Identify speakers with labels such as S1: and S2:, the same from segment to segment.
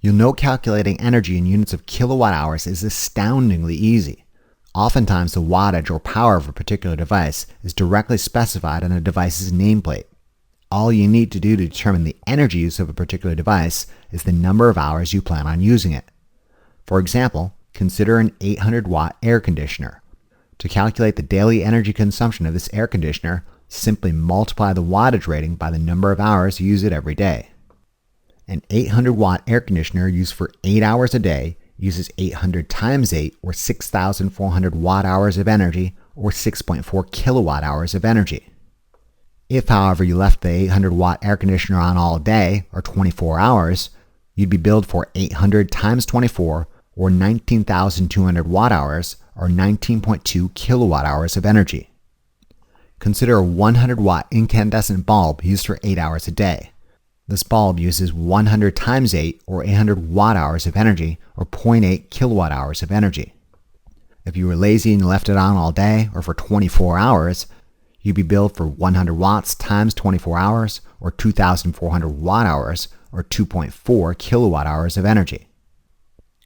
S1: You'll know calculating energy in units of kilowatt hours is astoundingly easy. Oftentimes, the wattage or power of a particular device is directly specified on a device's nameplate. All you need to do to determine the energy use of a particular device is the number of hours you plan on using it. For example, consider an 800-watt air conditioner. To calculate the daily energy consumption of this air conditioner, simply multiply the wattage rating by the number of hours you use it every day. An 800-watt air conditioner used for 8 hours a day uses 800 times 8, or 6,400 watt-hours of energy, or 6.4 kilowatt-hours of energy. If, however, you left the 800-watt air conditioner on all day, or 24 hours, you'd be billed for 800 times 24, or 19,200 watt-hours, or 19.2 kilowatt-hours of energy. Consider a 100-watt incandescent bulb used for 8 hours a day. This bulb uses 100 times 8, or 800 watt-hours of energy, or 0.8 kilowatt-hours of energy. If you were lazy and left it on all day, or for 24 hours, you'd be billed for 100 watts times 24 hours, or 2,400 watt-hours, or 2.4 kilowatt-hours of energy.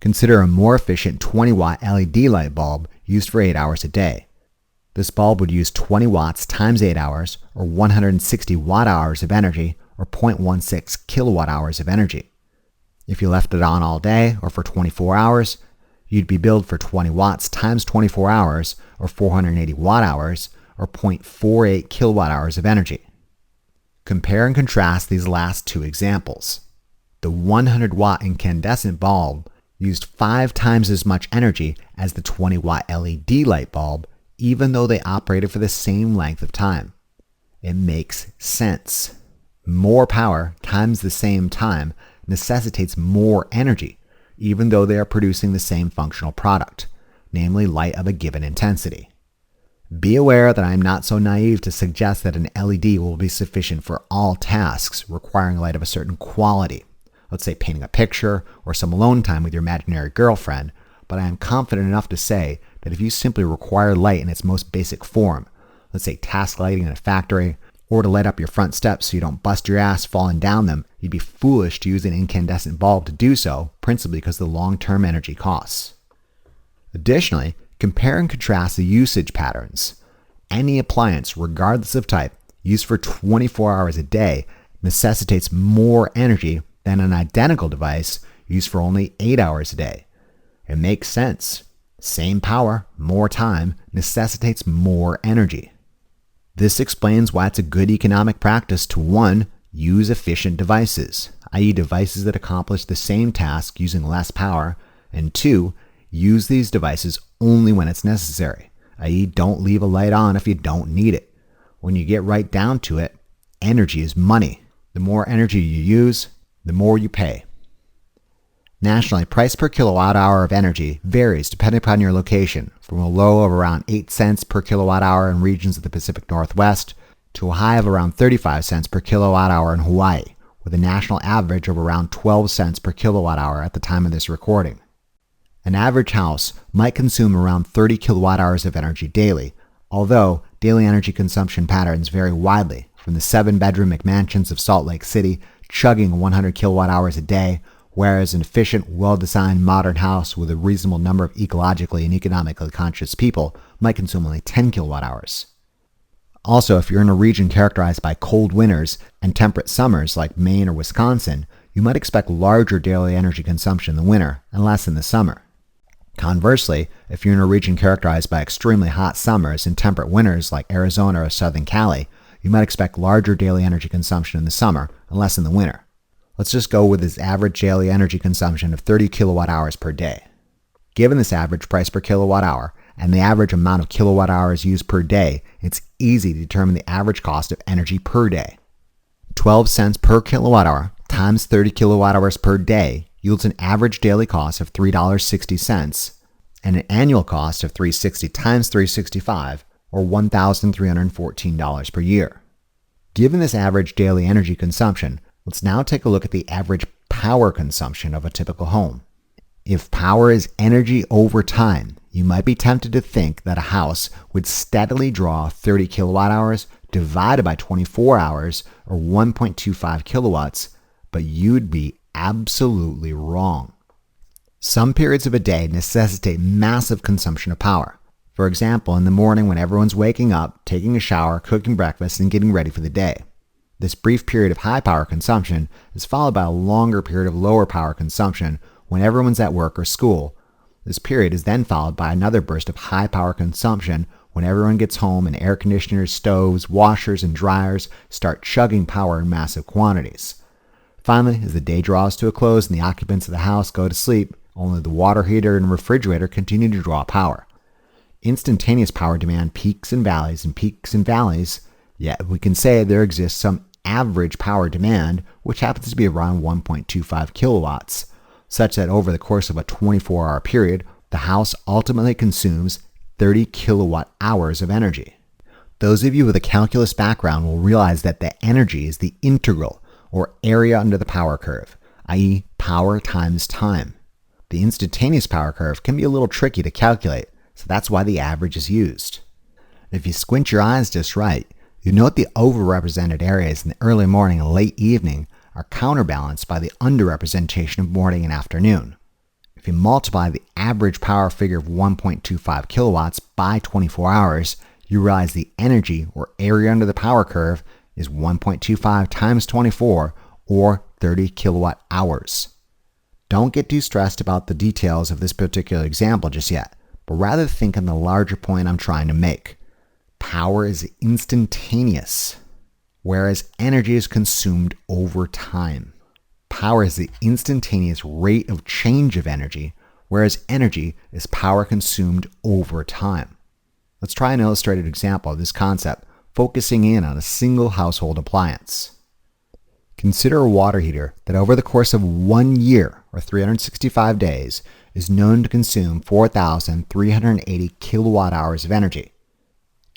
S1: Consider a more efficient 20-watt LED light bulb used for 8 hours a day. This bulb would use 20 watts times 8 hours, or 160 watt-hours of energy, or 0.16 kilowatt-hours of energy. If you left it on all day, or for 24 hours, you'd be billed for 20 watts times 24 hours, or 480 watt-hours, or 0.48 kilowatt-hours of energy. Compare and contrast these last two examples. The 100-watt incandescent bulb used 5 times as much energy as the 20-watt LED light bulb, even though they operated for the same length of time. It makes sense. More power times the same time necessitates more energy, even though they are producing the same functional product, namely light of a given intensity. Be aware that I am not so naive to suggest that an LED will be sufficient for all tasks requiring light of a certain quality, let's say painting a picture or some alone time with your imaginary girlfriend, but I am confident enough to say that if you simply require light in its most basic form, let's say task lighting in a factory, or to light up your front steps so you don't bust your ass falling down them, you'd be foolish to use an incandescent bulb to do so, principally because of the long-term energy costs. Additionally, compare and contrast the usage patterns. Any appliance, regardless of type, used for 24 hours a day necessitates more energy than an identical device used for only 8 hours a day. It makes sense. Same power, more time, necessitates more energy. This explains why it's a good economic practice to 1. Use efficient devices, i.e. devices that accomplish the same task using less power, and 2. Use these devices only when it's necessary, i.e. don't leave a light on if you don't need it. When you get right down to it, energy is money. The more energy you use, the more you pay. Nationally, price per kilowatt hour of energy varies depending upon your location, from a low of around 8 cents per kilowatt hour in regions of the Pacific Northwest to a high of around 35 cents per kilowatt hour in Hawaii, with a national average of around 12 cents per kilowatt hour at the time of this recording. An average house might consume around 30 kilowatt hours of energy daily, although daily energy consumption patterns vary widely, from the 7-bedroom McMansions of Salt Lake City chugging 100 kilowatt hours a day, whereas an efficient, well-designed modern house with a reasonable number of ecologically and economically conscious people might consume only 10 kilowatt hours. Also, if you're in a region characterized by cold winters and temperate summers like Maine or Wisconsin, you might expect larger daily energy consumption in the winter and less in the summer. Conversely, if you're in a region characterized by extremely hot summers and temperate winters like Arizona or Southern Cali, you might expect larger daily energy consumption in the summer and less in the winter. Let's just go with this average daily energy consumption of 30 kilowatt hours per day. Given this average price per kilowatt hour and the average amount of kilowatt hours used per day, it's easy to determine the average cost of energy per day. 12 cents per kilowatt hour times 30 kilowatt hours per day yields an average daily cost of $3.60 and an annual cost of $360 times $365, or $1,314 per year. Given this average daily energy consumption, let's now take a look at the average power consumption of a typical home. If power is energy over time, you might be tempted to think that a house would steadily draw 30 kilowatt hours divided by 24 hours, or 1.25 kilowatts, but you'd be absolutely wrong. Some periods of a day necessitate massive consumption of power. For example, in the morning when everyone's waking up, taking a shower, cooking breakfast, and getting ready for the day. This brief period of high power consumption is followed by a longer period of lower power consumption when everyone's at work or school. This period is then followed by another burst of high power consumption when everyone gets home and air conditioners, stoves, washers, and dryers start chugging power in massive quantities. Finally, as the day draws to a close and the occupants of the house go to sleep, only the water heater and refrigerator continue to draw power. Instantaneous power demand peaks and valleys, yet we can say there exists some average power demand, which happens to be around 1.25 kilowatts, such that over the course of a 24-hour period, the house ultimately consumes 30 kilowatt hours of energy. Those of you with a calculus background will realize that the energy is the integral, or area under the power curve, i.e. power times time. The instantaneous power curve can be a little tricky to calculate, so that's why the average is used. If you squint your eyes just right, you note the overrepresented areas in the early morning and late evening are counterbalanced by the underrepresentation of morning and afternoon. If you multiply the average power figure of 1.25 kilowatts by 24 hours, you realize the energy, or area under the power curve, is 1.25 times 24, or 30 kilowatt hours. Don't get too stressed about the details of this particular example just yet, but rather think on the larger point I'm trying to make. Power is instantaneous, whereas energy is consumed over time. Power is the instantaneous rate of change of energy, whereas energy is power consumed over time. Let's try an illustrated example of this concept, focusing in on a single household appliance. Consider a water heater that over the course of 1 year, or 365 days, is known to consume 4,380 kilowatt hours of energy.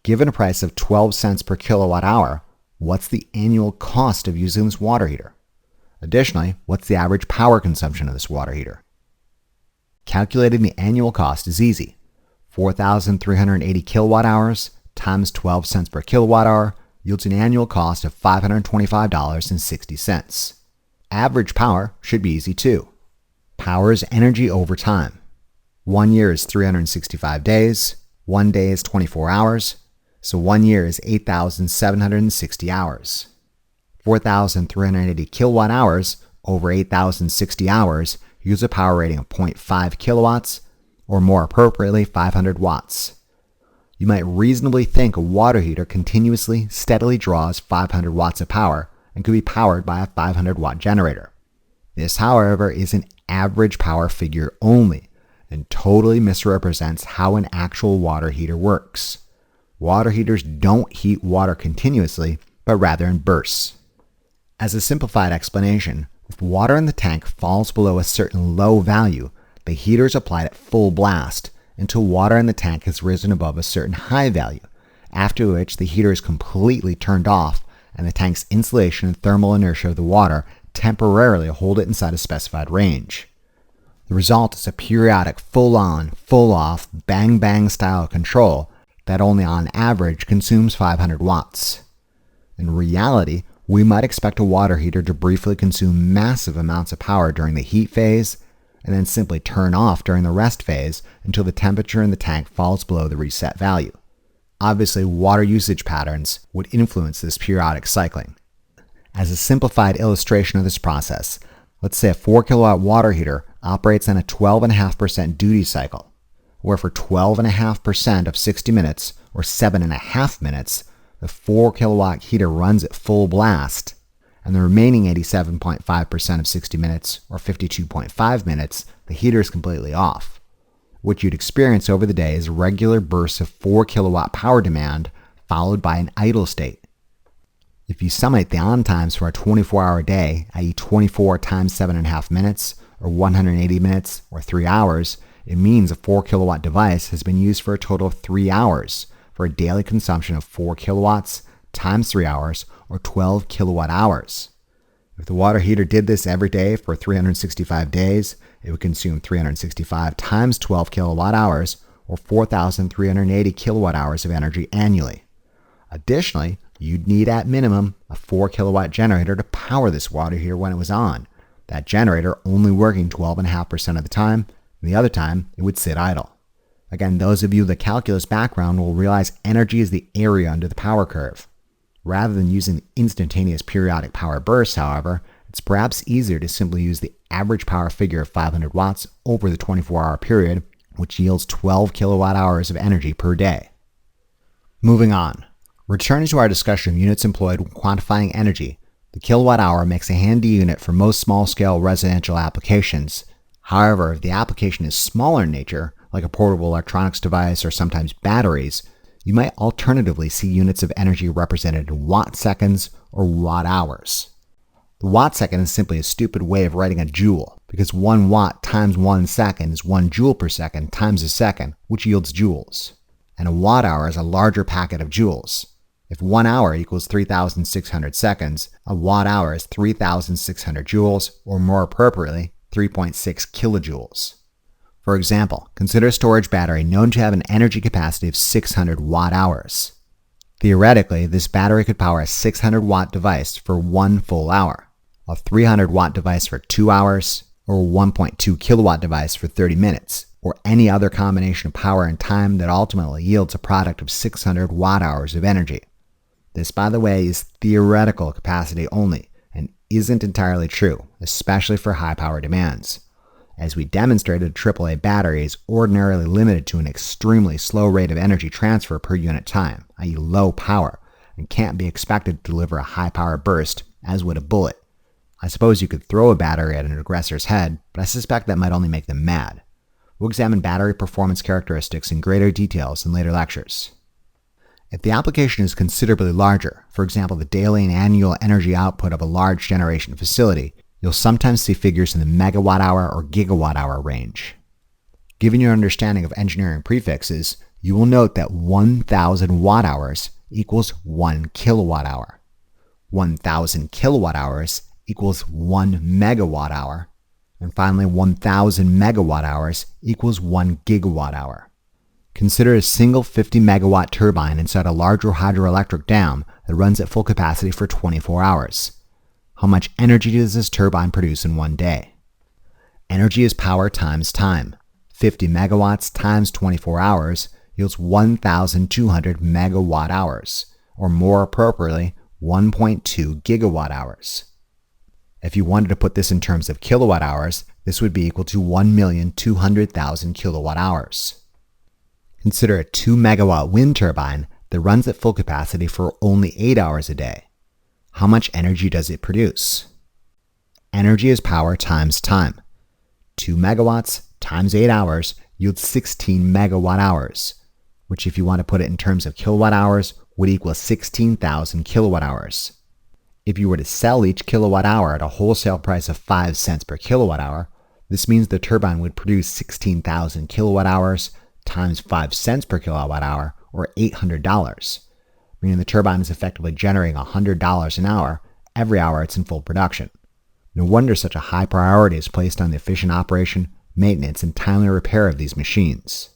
S1: Given a price of 12 cents per kilowatt hour, what's the annual cost of using this water heater? Additionally, what's the average power consumption of this water heater? Calculating the annual cost is easy. 4,380 kilowatt hours times 12 cents per kilowatt hour yields an annual cost of $525.60. Average power should be easy too. Power is energy over time. 1 year is 365 days, 1 day is 24 hours, so 1 year is 8,760 hours. 4,380 kilowatt hours over 8,060 hours use a power rating of 0.5 kilowatts, or more appropriately 500 watts. You might reasonably think a water heater continuously, steadily draws 500 watts of power and could be powered by a 500 watt generator. This, however, is an average power figure only and totally misrepresents how an actual water heater works. Water heaters don't heat water continuously, but rather in bursts. As a simplified explanation, if water in the tank falls below a certain low value, the heater is applied at full blast until water in the tank has risen above a certain high value, after which the heater is completely turned off and the tank's insulation and thermal inertia of the water temporarily hold it inside a specified range. The result is a periodic full-on, full-off, bang-bang style control that only on average consumes 500 watts. In reality, we might expect a water heater to briefly consume massive amounts of power during the heat phase and then simply turn off during the rest phase until the temperature in the tank falls below the reset value. Obviously, water usage patterns would influence this periodic cycling. As a simplified illustration of this process, let's say a 4 kilowatt water heater operates on a 12.5% duty cycle, where for 12.5% of 60 minutes, or 7.5 minutes, the 4 kilowatt heater runs at full blast, and the remaining 87.5% of 60 minutes, or 52.5 minutes, the heater is completely off. What you'd experience over the day is regular bursts of 4 kilowatt power demand followed by an idle state. If you summate the on times for a 24-hour day, i.e. 24 times 7.5 minutes, or 180 minutes, or 3 hours, it means a 4 kilowatt device has been used for a total of 3 hours for a daily consumption of 4 kilowatts times 3 hours, or 12 kilowatt hours. If the water heater did this every day for 365 days, it would consume 365 times 12 kilowatt hours, or 4,380 kilowatt hours of energy annually. Additionally, you'd need at minimum a 4 kilowatt generator to power this water heater when it was on, that generator only working 12.5% of the time, and the other time it would sit idle. Again, those of you with a calculus background will realize energy is the area under the power curve. Rather than using the instantaneous periodic power burst, however, it's perhaps easier to simply use the average power figure of 500 watts over the 24-hour period, which yields 12 kilowatt hours of energy per day. Moving on. Returning to our discussion of units employed when quantifying energy, the kilowatt hour makes a handy unit for most small-scale residential applications. However, if the application is smaller in nature, like a portable electronics device or sometimes batteries, you might alternatively see units of energy represented in watt-seconds or watt-hours. The watt-second is simply a stupid way of writing a joule, because 1 watt times 1 second is 1 joule per second times a second, which yields joules. And a watt-hour is a larger packet of joules. If 1 hour equals 3,600 seconds, a watt-hour is 3,600 joules, or more appropriately, 3.6 kilojoules. For example, consider a storage battery known to have an energy capacity of 600 watt-hours. Theoretically, this battery could power a 600-watt device for 1 full hour, a 300-watt device for 2 hours, or a 1.2 kilowatt device for 30 minutes, or any other combination of power and time that ultimately yields a product of 600 watt-hours of energy. This, by the way, is theoretical capacity only and isn't entirely true, especially for high power demands. As we demonstrated, a AAA battery is ordinarily limited to an extremely slow rate of energy transfer per unit time, i.e. low power, and can't be expected to deliver a high power burst, as would a bullet. I suppose you could throw a battery at an aggressor's head, but I suspect that might only make them mad. We'll examine battery performance characteristics in greater details in later lectures. If the application is considerably larger, for example the daily and annual energy output of a large generation facility, you'll sometimes see figures in the megawatt hour or gigawatt hour range. Given your understanding of engineering prefixes, you will note that 1,000 watt hours equals 1 kilowatt hour. 1,000 kilowatt hours equals 1 megawatt hour. And finally, 1,000 megawatt hours equals 1 gigawatt hour. Consider a single 50 megawatt turbine inside a larger hydroelectric dam that runs at full capacity for 24 hours. How much energy does this turbine produce in one day? Energy is power times time. 50 megawatts times 24 hours yields 1,200 megawatt hours, or more appropriately, 1.2 gigawatt hours. If you wanted to put this in terms of kilowatt hours, this would be equal to 1,200,000 kilowatt hours. Consider a 2 megawatt wind turbine that runs at full capacity for only 8 hours a day. How much energy does it produce? Energy is power times time. 2 megawatts times 8 hours yields 16 megawatt hours, which if you want to put it in terms of kilowatt hours, would equal 16,000 kilowatt hours. If you were to sell each kilowatt hour at a wholesale price of 5 cents per kilowatt hour, this means the turbine would produce 16,000 kilowatt hours times 5 cents per kilowatt hour, or $800. Meaning the turbine is effectively generating $100 an hour every hour it's in full production. No wonder such a high priority is placed on the efficient operation, maintenance, and timely repair of these machines.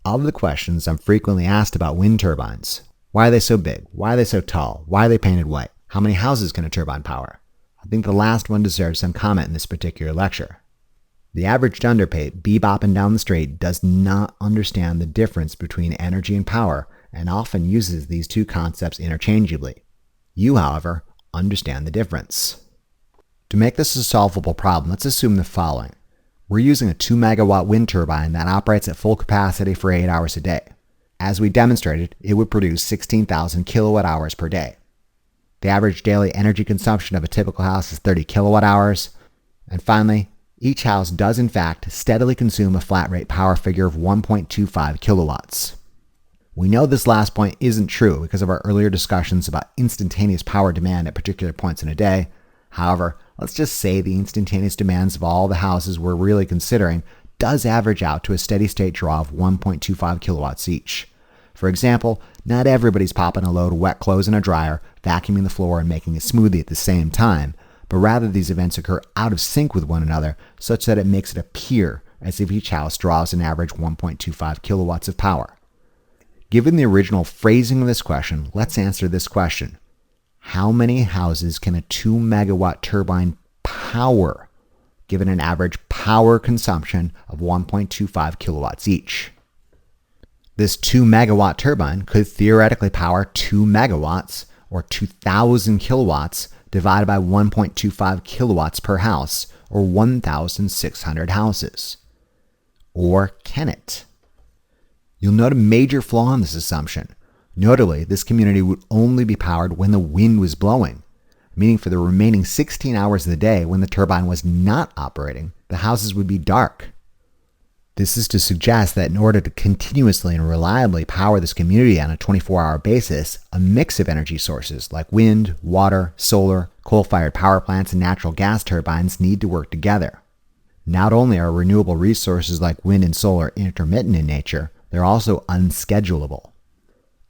S1: Of the questions I'm frequently asked about wind turbines: why are they so big? Why are they so tall? Why are they painted white? How many houses can a turbine power? I think the last one deserves some comment in this particular lecture. The average dunderpate bebopping down the street does not understand the difference between energy and power, and often uses these two concepts interchangeably. You, however, understand the difference. To make this a solvable problem, let's assume the following. We're using a 2 megawatt wind turbine that operates at full capacity for 8 hours a day. As we demonstrated, it would produce 16,000 kilowatt hours per day. The average daily energy consumption of a typical house is 30 kilowatt hours. And finally, each house does in fact steadily consume a flat rate power figure of 1.25 kilowatts. We know this last point isn't true because of our earlier discussions about instantaneous power demand at particular points in a day. However, let's just say the instantaneous demands of all the houses we're really considering does average out to a steady state draw of 1.25 kilowatts each. For example, not everybody's popping a load of wet clothes in a dryer, vacuuming the floor, and making a smoothie at the same time, but rather these events occur out of sync with one another such that it makes it appear as if each house draws an average 1.25 kilowatts of power. Given the original phrasing of this question, let's answer this question. How many houses can a 2 megawatt turbine power given an average power consumption of 1.25 kilowatts each. This 2 megawatt turbine could theoretically power 2 megawatts, or 2,000 kilowatts, divided by 1.25 kilowatts per house, or 1,600 houses. Or can it? You'll note a major flaw in this assumption. Notably, this community would only be powered when the wind was blowing, meaning for the remaining 16 hours of the day when the turbine was not operating, the houses would be dark. This is to suggest that in order to continuously and reliably power this community on a 24-hour basis, a mix of energy sources like wind, water, solar, coal-fired power plants, and natural gas turbines need to work together. Not only are renewable resources like wind and solar intermittent in nature, they're also unschedulable.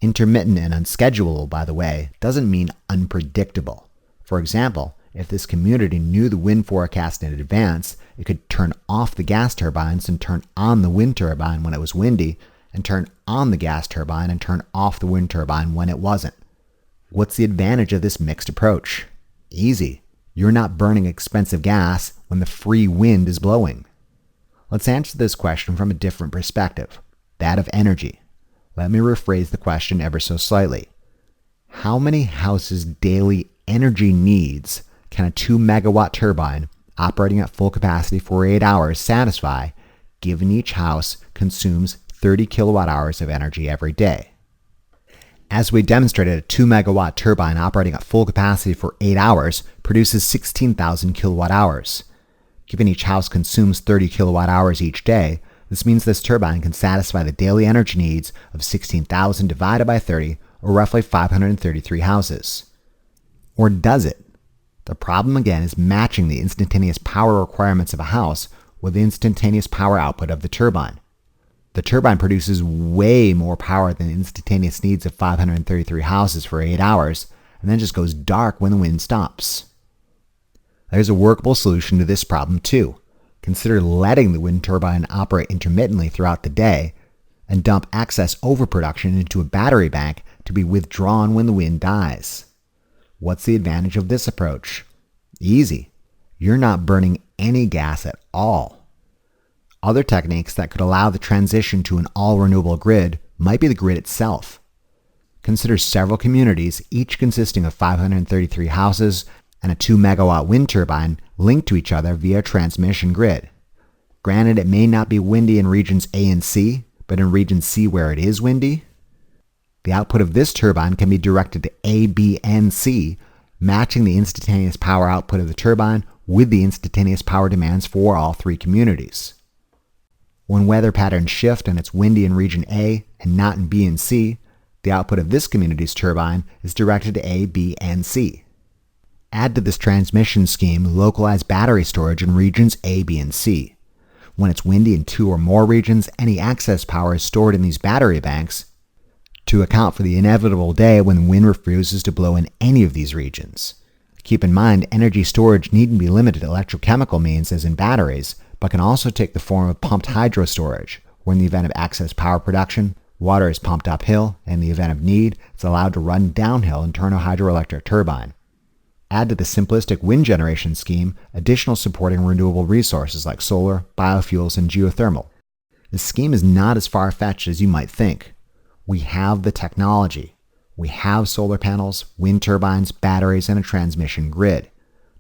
S1: Intermittent and unschedulable, by the way, doesn't mean unpredictable. For example, if this community knew the wind forecast in advance, it could turn off the gas turbines and turn on the wind turbine when it was windy, and turn on the gas turbine and turn off the wind turbine when it wasn't. What's the advantage of this mixed approach? Easy. You're not burning expensive gas when the free wind is blowing. Let's answer this question from a different perspective, that of energy. Let me rephrase the question ever so slightly. How many houses' daily energy needs can a 2 megawatt turbine operating at full capacity for 8 hours satisfy, given each house consumes 30 kilowatt hours of energy every day? As we demonstrated, a 2 megawatt turbine operating at full capacity for 8 hours produces 16,000 kilowatt hours. Given each house consumes 30 kilowatt hours each day, this means this turbine can satisfy the daily energy needs of 16,000 divided by 30, or roughly 533 houses. Or does it? The problem again is matching the instantaneous power requirements of a house with the instantaneous power output of the turbine. The turbine produces way more power than the instantaneous needs of 533 houses for 8 hours, and then just goes dark when the wind stops. There's a workable solution to this problem too. Consider letting the wind turbine operate intermittently throughout the day and dump excess overproduction into a battery bank to be withdrawn when the wind dies. What's the advantage of this approach? Easy. You're not burning any gas at all. Other techniques that could allow the transition to an all-renewable grid might be the grid itself. Consider several communities, each consisting of 533 houses and a 2 megawatt wind turbine linked to each other via a transmission grid. Granted, it may not be windy in regions A and C, but in region C where it is windy, the output of this turbine can be directed to A, B, and C, matching the instantaneous power output of the turbine with the instantaneous power demands for all three communities. When weather patterns shift and it's windy in region A and not in B and C, the output of this community's turbine is directed to A, B, and C. Add to this transmission scheme localized battery storage in regions A, B, and C. When it's windy in two or more regions, any excess power is stored in these battery banks to account for the inevitable day when the wind refuses to blow in any of these regions. Keep in mind, energy storage needn't be limited to electrochemical means as in batteries, but can also take the form of pumped hydro storage, where in the event of excess power production, water is pumped uphill, and in the event of need, it's allowed to run downhill and turn a hydroelectric turbine. Add to the simplistic wind generation scheme additional supporting renewable resources like solar, biofuels, and geothermal. This scheme is not as far-fetched as you might think. We have the technology. We have solar panels, wind turbines, batteries, and a transmission grid.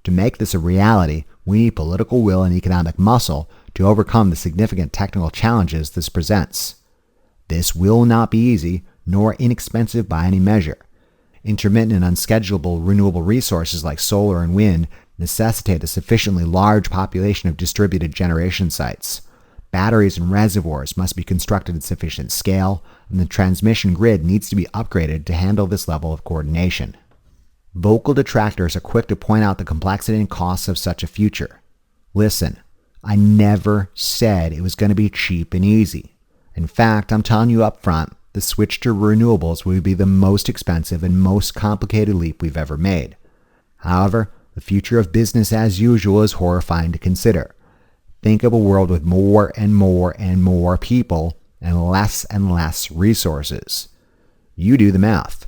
S1: To make this a reality, we need political will and economic muscle to overcome the significant technical challenges this presents. This will not be easy, nor inexpensive by any measure. Intermittent and unschedulable renewable resources like solar and wind necessitate a sufficiently large population of distributed generation sites. Batteries and reservoirs must be constructed at sufficient scale, and the transmission grid needs to be upgraded to handle this level of coordination. Vocal detractors are quick to point out the complexity and costs of such a future. Listen, I never said it was going to be cheap and easy. In fact, I'm telling you up front, the switch to renewables will be the most expensive and most complicated leap we've ever made. However, the future of business as usual is horrifying to consider. Think of a world with more and more and more people and less resources. You do the math.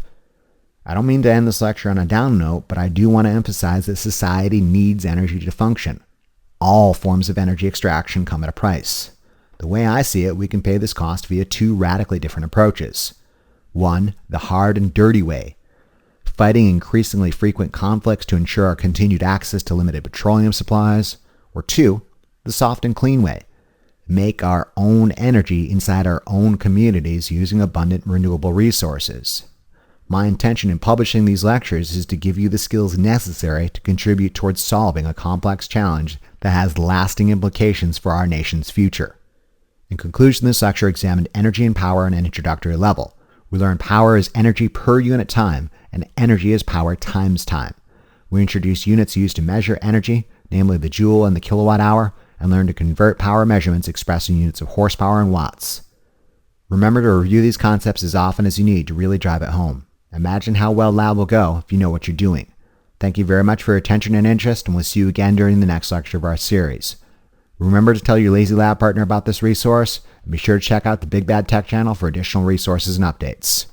S1: I don't mean to end this lecture on a down note, but I do want to emphasize that society needs energy to function. All forms of energy extraction come at a price. The way I see it, we can pay this cost via two radically different approaches. One, the hard and dirty way, fighting increasingly frequent conflicts to ensure our continued access to limited petroleum supplies. Or two, the soft and clean way, make our own energy inside our own communities using abundant renewable resources. My intention in publishing these lectures is to give you the skills necessary to contribute towards solving a complex challenge that has lasting implications for our nation's future. In conclusion, this lecture examined energy and power on an introductory level. We learned power is energy per unit time, and energy is power times time. We introduced units used to measure energy, namely the joule and the kilowatt hour, and learned to convert power measurements expressed in units of horsepower and watts. Remember to review these concepts as often as you need to really drive it home. Imagine how well lab will go if you know what you're doing. Thank you very much for your attention and interest, and we'll see you again during the next lecture of our series. Remember to tell your Lazy Lab partner about this resource, and be sure to check out the Big Bad Tech channel for additional resources and updates.